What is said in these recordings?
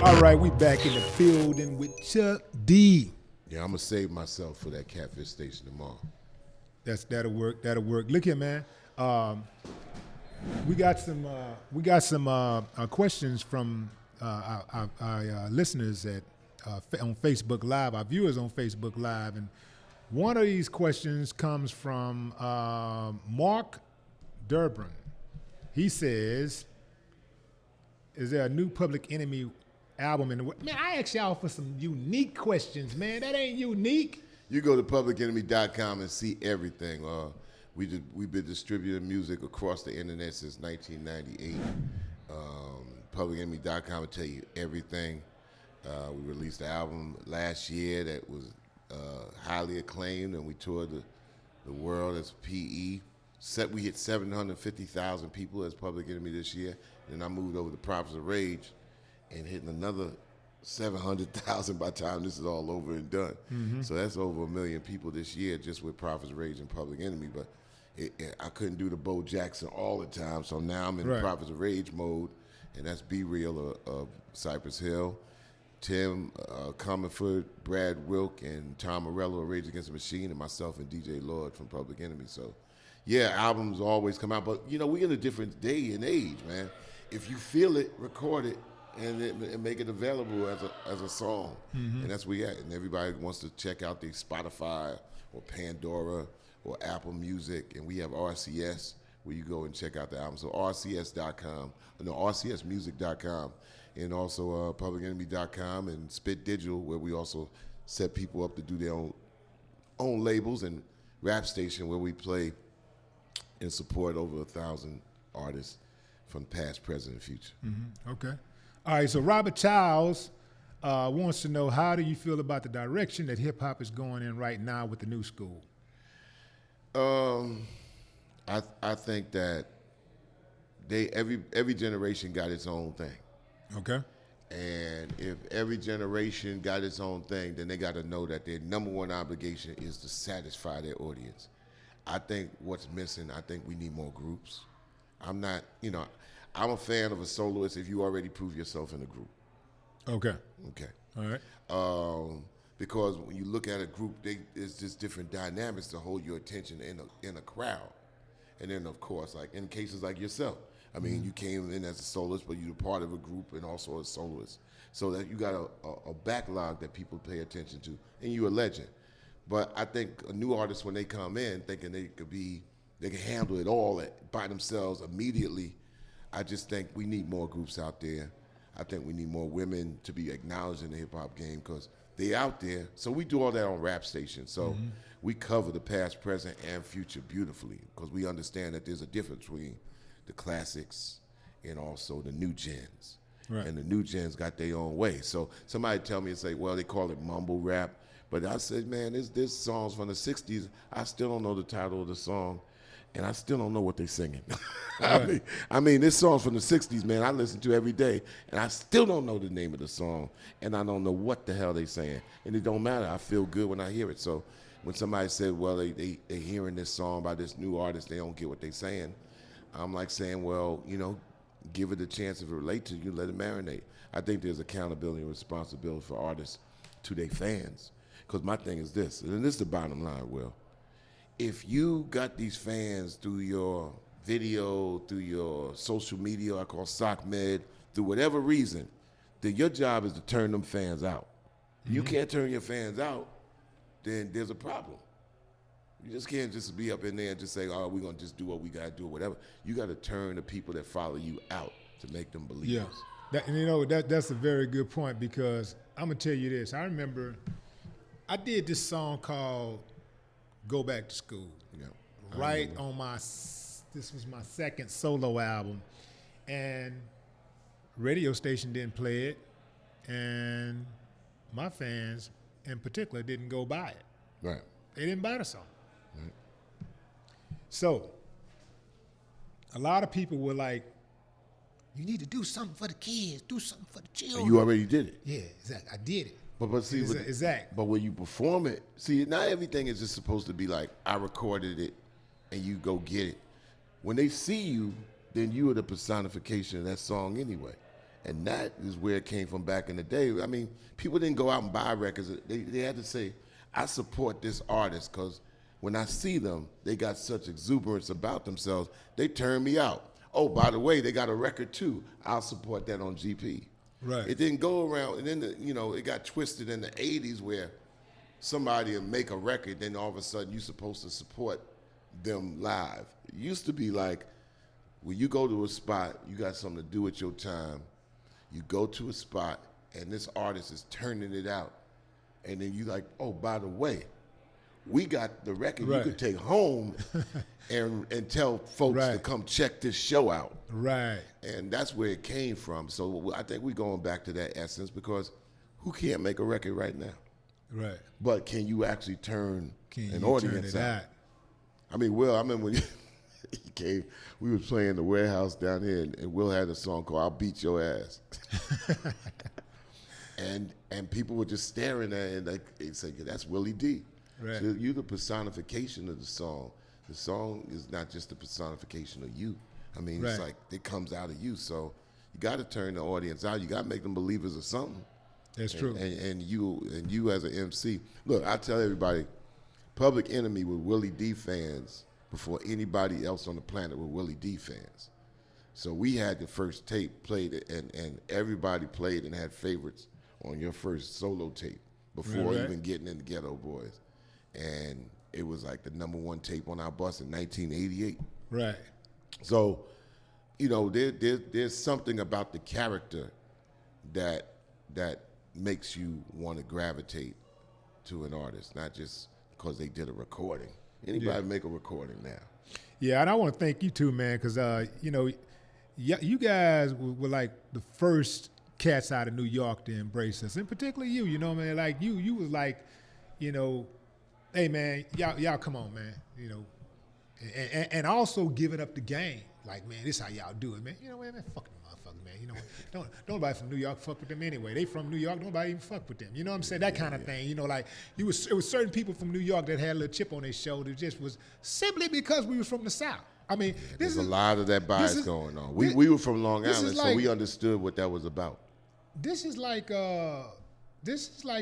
All right, we back in the building with Chuck D. Yeah, I'm gonna save myself for that catfish station tomorrow. That'll work. That'll work. Look here, man. We got some questions from our listeners on Facebook Live, our viewers on Facebook Live, and one of these questions comes from Mark Durbin. He says, "Is there a new Public Enemy album in the world?" Man, I asked y'all for some unique questions, man. That ain't unique. You go to publicenemy.com and see everything. We've been distributing music across the internet since 1998. Publicenemy.com will tell you everything. We released an album last year that was highly acclaimed, and we toured the world as PE. We hit 750,000 people as Public Enemy this year, and I moved over to Prophets of Rage and hitting another 700,000 by the time this is all over and done. Mm-hmm. So that's over 1 million people this year just with Prophets of Rage and Public Enemy. But I couldn't do the Bo Jackson all the time, so now I'm in Prophets of Rage mode, and that's Be Real of Cypress Hill, Tim Comerford, Brad Wilk, and Tom Morello of Rage Against the Machine, and myself and DJ Lord from Public Enemy. So, yeah, albums always come out. But, we're in a different day and age, man. If you feel it, record it, and make it available as a song. Mm-hmm. And that's where we at. And everybody wants to check out the Spotify or Pandora or Apple Music. And we have RCS where you go and check out the album. So rcsmusic.com. And also publicenemy.com and Spit Digital, where we also set people up to do their own labels, and Rap Station, where we play and support over 1,000 artists from past, present, and future. Mm-hmm. Okay. All right, so Robert Childs wants to know, how do you feel about the direction that hip-hop is going in right now with the new school? I think that every generation got its own thing. Okay. And if every generation got its own thing, then they got to know that their number one obligation is to satisfy their audience. I think what's missing, I think we need more groups. I'm a fan of a soloist if you already prove yourself in a group. Okay. Okay. All right. Because when you look at a group, there's just different dynamics to hold your attention in a crowd. And then, of course, like in cases like yourself, I mean, you came in as a soloist, but you're part of a group and also a soloist. So that you got a backlog that people pay attention to, and you're a legend. But I think a new artist, when they come in thinking they can handle it all by themselves immediately, I just think we need more groups out there. I think we need more women to be acknowledged in the hip-hop game because they're out there. So we do all that on Rap Station. So we cover the past, present, and future beautifully because we understand that there's a difference between the classics and also the new gens. Right. And the new gens got their own way. So somebody tell me and say, well, they call it mumble rap. But I said, man, this song's from the 60s. I still don't know the title of the song. And I still don't know what they're singing. Right. I mean, this song's from the 60s, man. I listen to every day, and I still don't know the name of the song, and I don't know what the hell they're saying. And it don't matter. I feel good when I hear it. So when somebody said, well, they hearing this song by this new artist, they don't get what they're saying, I'm like saying, well, give it a chance. If it relates to you, let it marinate. I think there's accountability and responsibility for artists to their fans. Because my thing is this, and this is the bottom line, Will. If you got these fans through your video, through your social media, I call SockMed, through whatever reason, then your job is to turn them fans out. Mm-hmm. You can't turn your fans out, then there's a problem. You just can't just be up in there and just say, oh, we're going to just do what we got to do or whatever. You got to turn the people that follow you out to make them believers. Yeah, that's a very good point because I'm going to tell you this. I remember I did this song called Go Back to School. Yeah. Right on this was my second solo album. And radio station didn't play it. And my fans in particular didn't go buy it. Right. They didn't buy the song. Right. So a lot of people were like, you need to do something for the kids, do something for the children. And you already did it. Yeah, exactly. I did it. But see, exactly. But when you perform it, see, not everything is just supposed to be like, I recorded it and you go get it. When they see you, then you are the personification of that song anyway. And that is where it came from back in the day. I mean, people didn't go out and buy records. They had to say, I support this artist because when I see them, they got such exuberance about themselves, they turn me out. Oh, by the way, they got a record too. I'll support that on GP. Right. It didn't go around, and then it got twisted in the '80s where somebody would make a record, then all of a sudden you're supposed to support them live. It used to be like, when you go to a spot, you got something to do with your time. You go to a spot, and this artist is turning it out, and then you like, oh, by the way, we got the record you could take home and tell folks to come check this show out. Right. And that's where it came from. So I think we're going back to that essence because who can't make a record right now? Right. But can you actually turn an audience out? I mean, Will, I remember when he came, we was playing the warehouse down here, and Will had a song called I'll Beat Your Ass. and people were just staring at it, and they said, that's Willie D. Right. So you're the personification of the song. The song is not just the personification of you. I mean, it's like it comes out of you. So you got to turn the audience out. You got to make them believers of something. That's true. And you as an MC, look, I tell everybody, Public Enemy were Willie D fans before anybody else on the planet were Willie D fans. So we had the first tape played, and everybody played and had favorites on your first solo tape before even getting into Ghetto Boys. And it was like the #1 tape on our bus in 1988. Right. So, there's something about the character that makes you want to gravitate to an artist, not just because they did a recording. Anybody make a recording now. Yeah, and I want to thank you too, man, because you guys were like the first cats out of New York to embrace us, and particularly you. Man, like you was like, hey man, y'all come on, man, and also giving up the game. Like, man, this how y'all do it, man. Man, fuck them motherfuckers, man. Don't nobody from New York fuck with them anyway. They from New York, nobody even fuck with them. You know what I'm saying? That kind of thing. Like it was certain people from New York that had a little chip on their shoulder. Just was simply because we was from the South. I mean, there's a lot of that bias going on. We were from Long Island, so we understood what that was about. This is like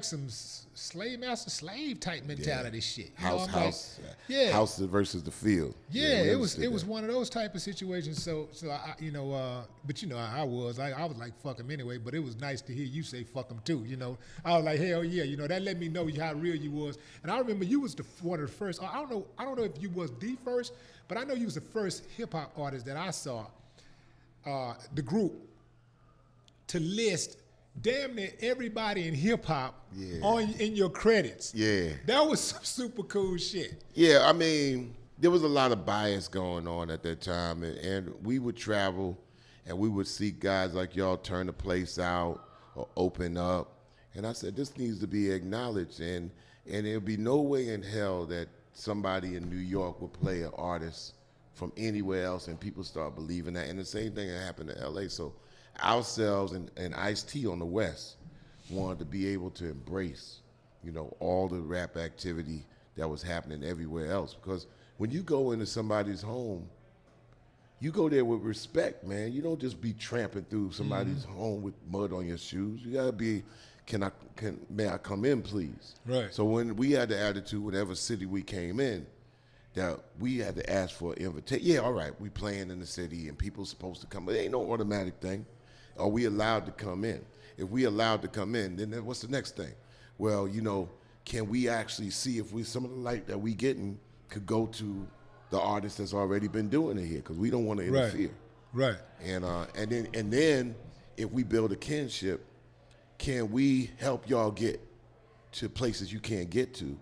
some slave master slave type mentality shit. House versus the field. Yeah, it was one of those type of situations. So I but I was like fuck them anyway. But it was nice to hear you say fuck them too. I was like hell yeah. That let me know how real you was. And I remember you was one of the first. I don't know if you was the first, but I know you was the first hip hop artist that I saw. The group to list damn near everybody in hip hop in your credits. Yeah. That was some super cool shit. Yeah, I mean, there was a lot of bias going on at that time, and we would travel and we would see guys like y'all turn the place out or open up. And I said, this needs to be acknowledged, and there'll be no way in hell that somebody in New York would play an artist from anywhere else and people start believing that. And the same thing that happened in LA. So ourselves and Ice-T on the West wanted to be able to embrace, all the rap activity that was happening everywhere else. Because when you go into somebody's home, you go there with respect, man. You don't just be tramping through somebody's home with mud on your shoes. You gotta be, may I come in, please? Right. So when we had the attitude, whatever city we came in, that we had to ask for an invitation. Yeah, all right, we playing in the city and people supposed to come. It ain't no automatic thing. Are we allowed to come in? If we allowed to come in, then what's the next thing? Well, can we actually see if some of the light that we getting could go to the artist that's already been doing it here? Because we don't want to interfere. Right. And then if we build a kinship, can we help y'all get to places you can't get to?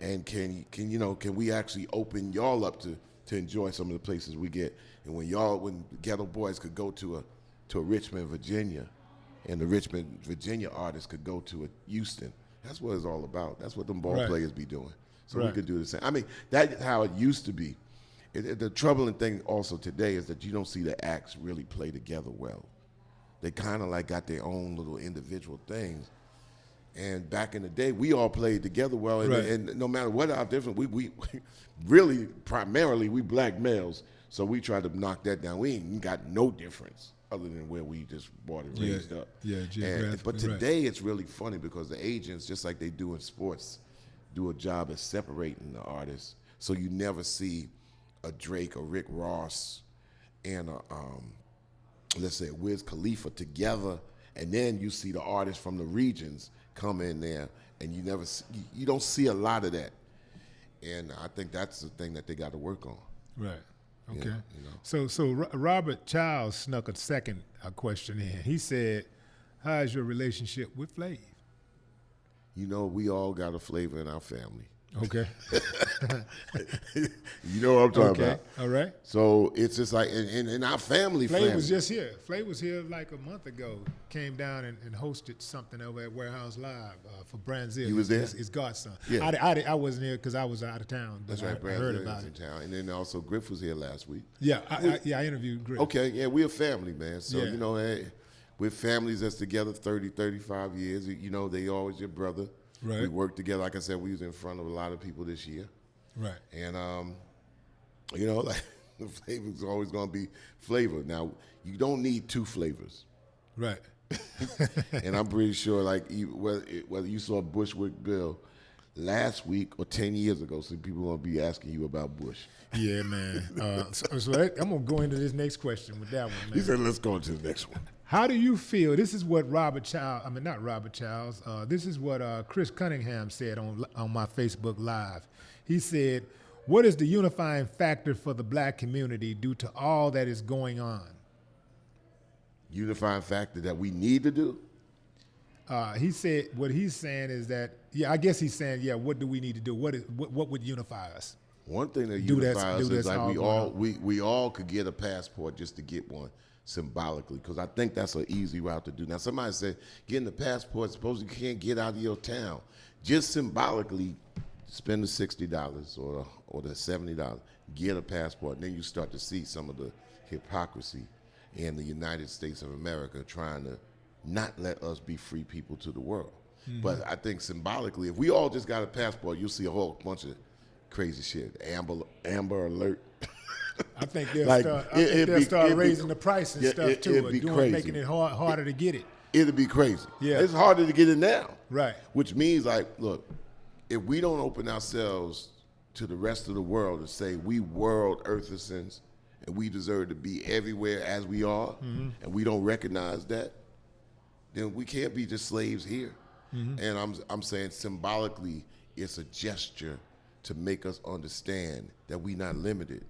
And can we actually open y'all up to enjoy some of the places we get? And when Ghetto Boys could go to Richmond, Virginia, and the Richmond, Virginia artists could go to Houston. That's what it's all about. That's what them ball players be doing. So we could do the same. I mean, that's how it used to be. The troubling thing also today is that you don't see the acts really play together well. They kind of like got their own little individual things. And back in the day, we all played together well, and no matter what our difference, we really, primarily, we black males. So we tried to knock that down. We ain't got no difference other than where we just bought and raised up. Yeah, But geographically, today it's really funny because the agents, just like they do in sports, do a job at separating the artists. So you never see a Drake or Rick Ross and a, let's say, Wiz Khalifa together, and then you see the artists from the regions come in there, and you don't see a lot of that. And I think that's the thing that they got to work on. Right. Okay. Yeah, you know. So Robert Childs snuck a second question in. He said, "How is your relationship with Flav?" You know, we all got a flavor in our family. Okay. You know what I'm talking about. All right. So it's just like in our family. Flav was just here. Flav was here like a month ago. Came down and hosted something over at Warehouse Live for Branzil. You was there? His godson. Yeah. I wasn't here because I was out of town. But That's right. I heard Branzil about was it. in town, and then also Griff was here last week. Yeah, I interviewed Griff. Okay, yeah, we're a family, man. So, Yeah. you know, we're families that's together 30, 35 years. You know, they always your brother. Right. We worked together. Like I said, we was in front of a lot of people this year. Right. And, you know, like the flavor's always going to be flavor. Now, you don't need two flavors. Right. And I'm pretty sure, like, whether you saw Bushwick Bill last week or 10 years ago, so people going to be asking you about Bush. Yeah, man. So I'm going to go into this next question with that one, man. He said, let's go to the next one. How do you feel? This is what not Robert Childs. This is what Chris Cunningham said on my Facebook Live. He said, "What is the unifying factor for the black community due to all that is going on?" Unifying factor that we need to do? He said what he's saying is that, I guess he's saying, what do we need to do? What would unify us? One thing that Do unifies us is like all we all could get a passport just to get one symbolically, because I think that's an easy route to do. Now, somebody said getting the passport, suppose you can't get out of your town. Just symbolically spend the $60 or the $70, get a passport, and then you start to see some of the hypocrisy in the United States of America trying to not let us be free people to the world. Mm-hmm. But I think symbolically, if we all just got a passport, you'll see a whole bunch of crazy shit. Amber alert. I think they'll Like, start raising the price and stuff too, making it harder to get it. It'll be crazy. Yeah. It's harder to get it now. Right. Which means, like, look, if we don't open ourselves to the rest of the world and say we world earthicans and we deserve to be everywhere as we are, mm-hmm. and we don't recognize that, then we can't be just slaves here. Mm-hmm. And I'm saying symbolically, it's a gesture to make us understand that we're not limited.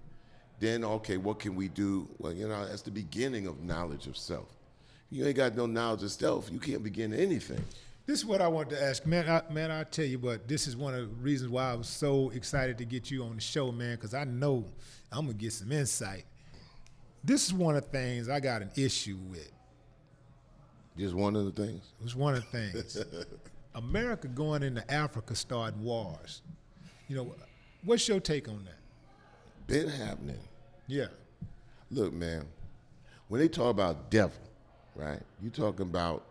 Then, okay, what can we do? Well, you know, that's the beginning of knowledge of self. You ain't got no knowledge of self, you can't begin anything. This is what I wanted to ask, man. I tell you what, this is one of the reasons why I was so excited to get you on the show, man, because I know I'm gonna get some insight. This is one of the things I got an issue with. Just one of the things? It was one of the things. America going into Africa starting wars. You know, what's your take on that? Been happening. Yeah. Look, man, when they talk about devil, right, you talking about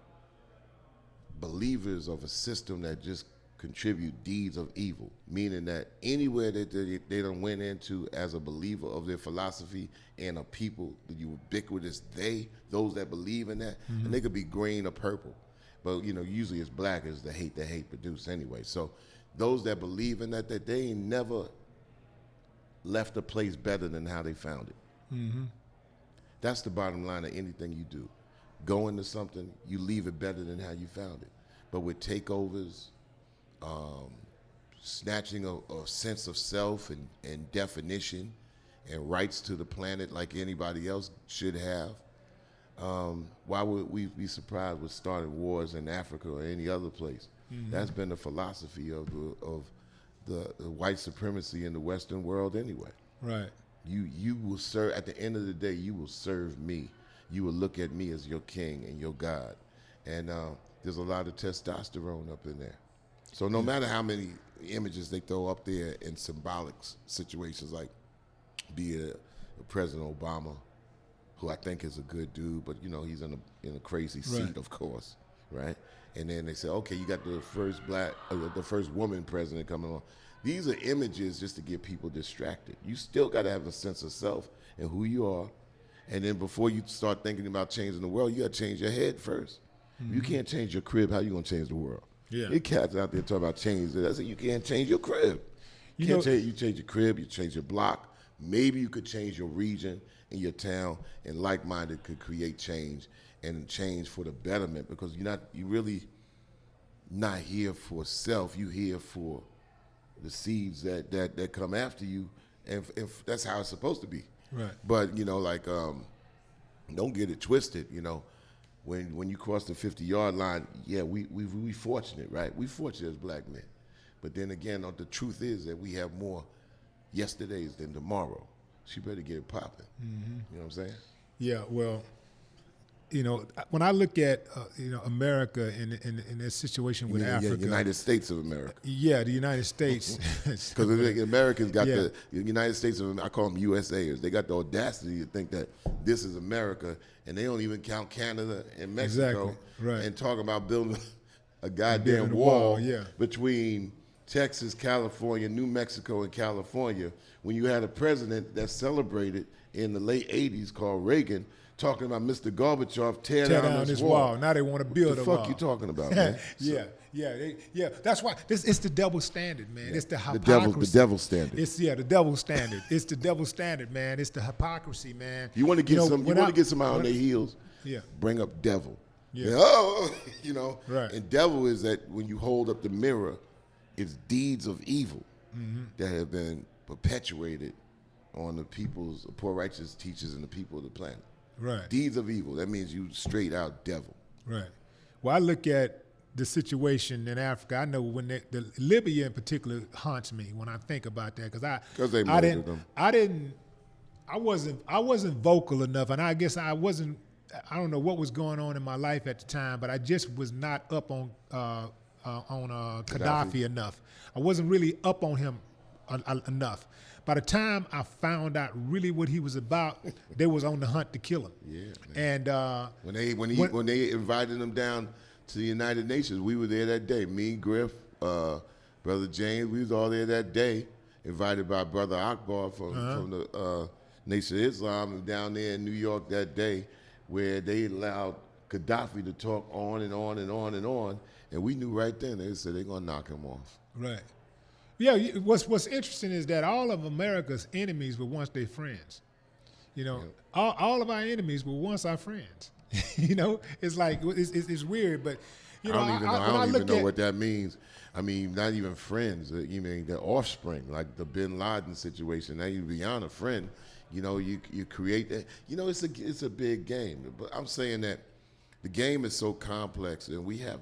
believers of a system that just contribute deeds of evil, meaning that anywhere that they done went into as a believer of their philosophy and a people, the ubiquitous those that believe in that, mm-hmm. and they could be green or purple, but you know, usually it's black is the hate that hate produce anyway. So those that believe in that they ain't never left a place better than how they found it. Mm-hmm. That's the bottom line of anything you do. Go into something, you leave it better than how you found it. But with takeovers, snatching a sense of self and definition and rights to the planet like anybody else should have, why would we be surprised with starting wars in Africa or any other place? Mm-hmm. That's been the philosophy of the white supremacy in the Western world anyway. Right. You will serve, at the end of the day, you will serve me. You will look at me as your king and your God. And there's a lot of testosterone up in there. So no matter how many images they throw up there in symbolic situations, like be it President Obama, who I think is a good dude, but you know, he's in a crazy seat, right, of course, right? And then they say, okay, you got the first the first woman president coming on. These are images just to get people distracted. You still got to have a sense of self and who you are. And then before you start thinking about changing the world, you got to change your head first. Mm-hmm. You can't change your crib. How you going to change the world? Yeah. There cats out there talking about change. I said, you can't change your crib. You change your crib, you change your block. Maybe you could change your region and your town, and like-minded could create change and change for the betterment, because you really not here for self. You here for the seeds that come after you, and if that's how it's supposed to be. Right. But don't get it twisted. When you cross the 50-yard line, yeah, we fortunate, right? We fortunate as black men. But then again, the truth is that we have more yesterdays than tomorrow. So you better get it popping. Mm-hmm. You know what I'm saying? Yeah. Well, when I look at America in this situation with Africa, the United States of America. Yeah, the United States. Because the Americans got the United States of America, I call them USAers. They got the audacity to think that this is America, and they don't even count Canada and Mexico. Exactly. Right. And talk about building a goddamn wall yeah. between Texas, California, New Mexico, and California, when you had a president that celebrated in the late 80s called Reagan, talking about Mr. Gorbachev tear down this wall. Now they want to build a wall. What the fuck you talking about, man? Yeah. That's why it's the double standard, man. Yeah. It's the hypocrisy. The devil standard. It's the double standard. It's the double standard, man. It's the hypocrisy, man. You want to get get somebody on their heels? Yeah. Bring up devil. Yeah. Right. And devil is that when you hold up the mirror, it's deeds of evil that have been perpetuated on the people's poor righteous teachers and the people of the planet. Right. Deeds of evil. That means you straight out devil. Right. Well, I look at the situation in Africa. I know when the Libya in particular haunts me when I think about that, because they murdered them. I wasn't vocal enough, and I guess I don't know what was going on in my life at the time, but I just was not up on Gaddafi enough. I wasn't really up on him enough. By the time I found out really what he was about, they was on the hunt to kill him. Yeah. Man. And when they invited him down to the United Nations, we were there that day. Me, Griff, Brother James, we was all there that day, invited by Brother Akbar from the Nation of Islam, down there in New York that day, where they allowed Gaddafi to talk on and on and on and on, and we knew right then they said they're gonna knock him off. Right. Yeah. What's interesting is that all of America's enemies were once their friends. All of our enemies were once our friends. It's like it's weird, but I don't even know what that means. I mean, not even friends. You mean the offspring, like the Bin Laden situation. Now you're beyond a friend. You create that. It's a big game. But I'm saying that the game is so complex, and we have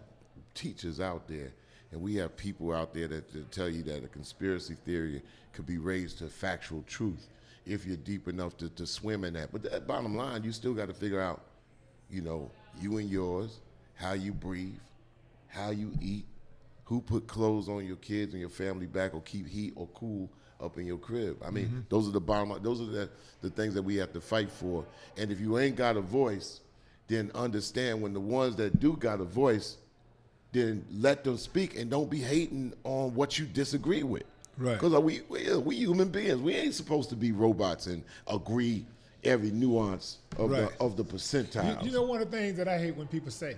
teachers out there, and we have people out there that tell you that a conspiracy theory could be raised to factual truth if you're deep enough to swim in that. But the bottom line, you still got to figure out, you and yours, how you breathe, how you eat, who put clothes on your kids and your family back, or keep heat or cool up in your crib. I mean, those are the bottom line. Those are the things that we have to fight for. And if you ain't got a voice, then understand when the ones that do got a voice, then let them speak and don't be hating on what you disagree with. Right. Because we human beings. We ain't supposed to be robots and agree every nuance of the percentiles. You know one of the things that I hate when people say,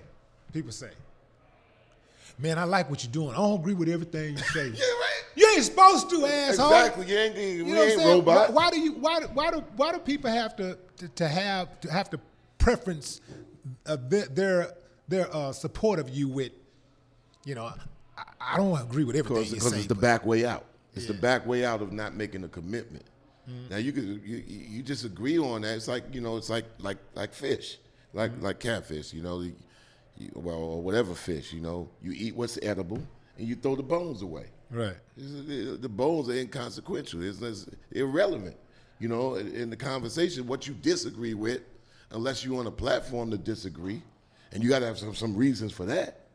man, I like what you're doing. I don't agree with everything you say. Yeah, right. You ain't supposed to, asshole. Exactly. We ain't robots. Why do people have to preference their support of you with, I don't agree with everything you say. Because it's the back way out. It's the back way out of not making a commitment. Now you disagree on that. It's like it's like fish, like catfish. Or whatever fish. You eat what's edible and you throw the bones away. Right. The bones are inconsequential. It's irrelevant. In the conversation, what you disagree with, unless you're on a platform to disagree, and you got to have some reasons for that.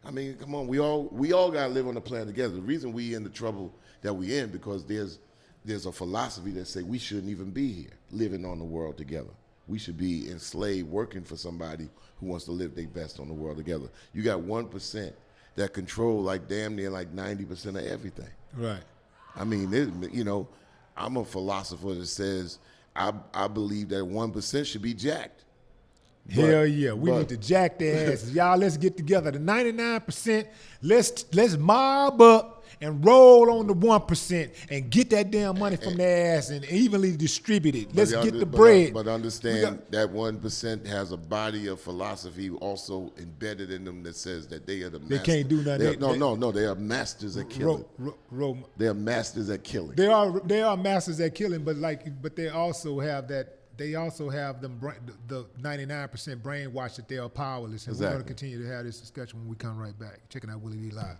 I mean, come on, we all got to live on the planet together. The reason we in the trouble that we in because there's a philosophy that say we shouldn't even be here living on the world together. We should be enslaved working for somebody who wants to live their best on the world together. You got 1% that control damn near 90% of everything. Right. I mean, I'm a philosopher that says I believe that 1% should be jacked. Hell yeah, we need to jack their asses. Y'all, let's get together. The 99%, let's mob up and roll on the 1% and get that damn money from their ass and evenly distribute it. Let's get the bread. But understand that 1% has a body of philosophy also embedded in them that says that they are the masters. They can't do nothing. They are masters at killing. They are masters at killing. They are masters at killing, but they also have that. They also have the 99% brainwash that they are powerless. And we're going to continue to have this discussion when we come right back. Checking out Willie V Live.